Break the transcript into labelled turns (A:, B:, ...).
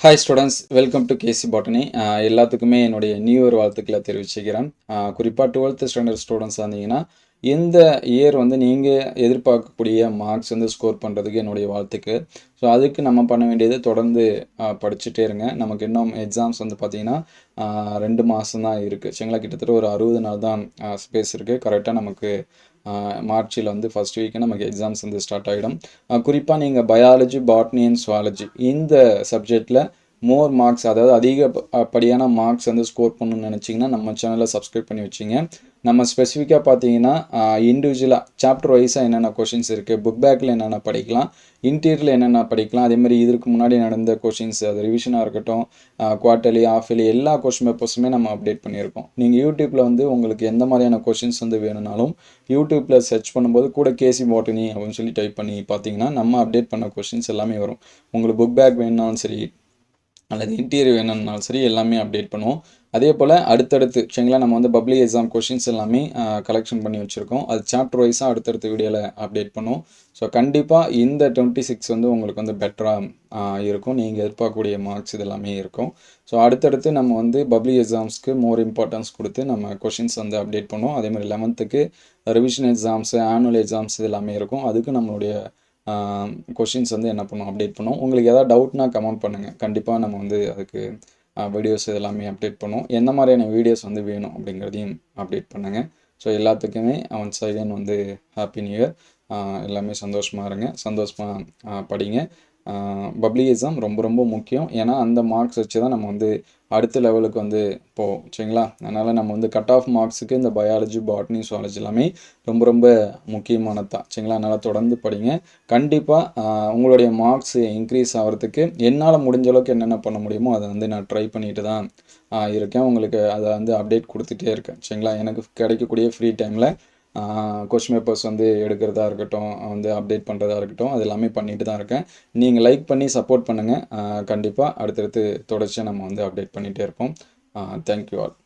A: Hi students, welcome to KC botany. எல்லாத்துக்குமே என்னுடைய new year வாழ்த்துக்களை தெரிவிச்சுக்கிறேன். குறிப்பாக 12th ஸ்டாண்டர்ட் ஸ்டூடெண்ட்ஸ் இருந்தீங்கன்னா இந்த இயர் வந்து நீங்கள் எதிர்பார்க்கக்கூடிய மார்க்ஸ் வந்து ஸ்கோர் பண்ணுறதுக்கு என்னுடைய வாழ்த்துக்கு. ஸோ அதுக்கு நம்ம பண்ண வேண்டியது தொடர்ந்து படிச்சுட்டே இருங்க. நமக்கு இன்னும் எக்ஸாம்ஸ் வந்து பார்த்திங்கன்னா 2 மாதம் தான் இருக்குது. சரிங்களா, கிட்டத்தட்ட ஒரு 60 நாள் தான் ஸ்பேஸ் இருக்குது. கரெக்டாக நமக்கு மார்ச்சில் வந்து ஃபஸ்ட் வீக்கு நமக்கு எக்ஸாம்ஸ் வந்து ஸ்டார்ட் ஆகிடும். குறிப்பாக நீங்கள் பயாலஜி, பாட்னி அண்ட் சுவாலஜி இந்த சப்ஜெக்டில் மோர் மார்க்ஸ், அதாவது அதிகப்படியான மார்க்ஸ் வந்து ஸ்கோர் பண்ணணும்னு நினச்சிங்கன்னா நம்ம சேனலை சப்ஸ்கிரைப் பண்ணி வச்சிங்க. நம்ம ஸ்பெசிஃபிக்காக பார்த்தீங்கன்னா இண்டிவிஜுவலாக சாப்டர் வைஸாக என்னென்ன கொஷின்ஸ் இருக்குது, புக் பேக்கில் என்னென்ன படிக்கலாம், இன்டீரியரில் என்னென்ன படிக்கலாம், அதேமாதிரி இதற்கு முன்னாடி நடந்த கொஷின்ஸ், அது ரிவிஷனாக இருக்கட்டும், குவார்ட்டர்லி, ஆஃப்லி எல்லா கொஷின் பேப்பர்ஸுமே நம்ம அப்டேட் பண்ணியிருக்கோம். நீங்கள் யூடியூப்பில் வந்து உங்களுக்கு எந்த மாதிரியான கொஷின்ஸ் வந்து வேணும்னாலும் யூடியூப்பில் சர்ச் பண்ணும்போது கூட கேசி பாட்டனி அப்படின்னு சொல்லி டைப் பண்ணி பார்த்தீங்கன்னா நம்ம அப்டேட் பண்ண கொஷின்ஸ் எல்லாமே வரும். உங்களுக்கு புக் பேக் வேணுனாலும் சரி அல்லது இன்டீரியர் வேணும்னாலும் சரி எல்லாமே அப்டேட் பண்ணுவோம். அதே போல் அடுத்தடுத்து சரிங்களா, நம்ம வந்து பப்ளிக் எக்ஸாம் கொஷின்ஸ் எல்லாமே கலெக்ஷன் பண்ணி வச்சுருக்கோம். அது சாப்டர் வைஸாக அடுத்தடுத்த வீடியோவில் அப்டேட் பண்ணுவோம். ஸோ கண்டிப்பாக இந்த 26 வந்து உங்களுக்கு வந்து பெட்டராக இருக்கும். நீங்கள் எதிர்பார்க்கக்கூடிய மார்க்ஸ் இது எல்லாமே இருக்கும். ஸோ அடுத்தடுத்து நம்ம வந்து பப்ளிக் எக்ஸாம்ஸ்க்கு மோர் இம்பார்ட்டன்ஸ் கொடுத்து நம்ம கொஷின்ஸ் வந்து அப்டேட் பண்ணுவோம். அதேமாதிரி 11th revision exams, annual exams இது எல்லாமே இருக்கும். அதுக்கு நம்மளுடைய கொஷின்ஸ் வந்து என்ன பண்ணுவோம், அப்டேட் பண்ணுவோம். உங்களுக்கு எதாவது டவுட்னா கமெண்ட் பண்ணுங்கள். கண்டிப்பாக நம்ம வந்து அதுக்கு வீடியோஸ் எல்லாமே அப்டேட் பண்ணுவோம். எந்த மாதிரியான வீடியோஸ் வந்து வேணும் அப்படிங்கிறதையும் அப்டேட் பண்ணுங்கள். ஸோ எல்லாத்துக்குமே ஒன்ஸ் அகைன் வந்து ஹாப்பி நியூ இயர். எல்லாமே சந்தோஷமாக இருங்க, சந்தோஷமாக படிங்க. பப்ளிக் எக்ஸாம் ரொம்ப ரொம்ப முக்கியம். ஏன்னா அந்த மார்க்ஸ் வச்சு தான் நம்ம வந்து அடுத்த லெவலுக்கு வந்து போவோம். சரிங்களா, அதனால் நம்ம வந்து கட் ஆஃப் மார்க்ஸுக்கு இந்த பயாலஜி, பாட்னி, சுவாலஜி எல்லாமே ரொம்ப ரொம்ப முக்கியமானது தான். சரிங்களா, அதனால் தொடர்ந்து படிங்க. கண்டிப்பாக உங்களுடைய மார்க்ஸ் இன்க்ரீஸ் ஆகிறதுக்கு என்னால் முடிஞ்ச அளவுக்கு என்னென்ன பண்ண முடியுமோ அதை வந்து நான் ட்ரை பண்ணிட்டு தான் இருக்கேன். உங்களுக்கு அதை வந்து அப்டேட் கொடுத்துட்டே இருக்கேன். சரிங்களா, எனக்கு கிடைக்கக்கூடிய ஃப்ரீ டைமில் கொஸ்டின் பேப்பர்ஸ் வந்து எடுக்கிறதா இருக்கட்டும், வந்து அப்டேட் பண்ணுறதா இருக்கட்டும், அது எல்லாமே பண்ணிட்டு தான் இருக்கேன். நீங்கள் லைக் பண்ணி சப்போர்ட் பண்ணுங்கள். கண்டிப்பாக அடுத்தடுத்து தொடர்ச்சியாக நம்ம வந்து அப்டேட் பண்ணிகிட்டே இருப்போம். Thank you all.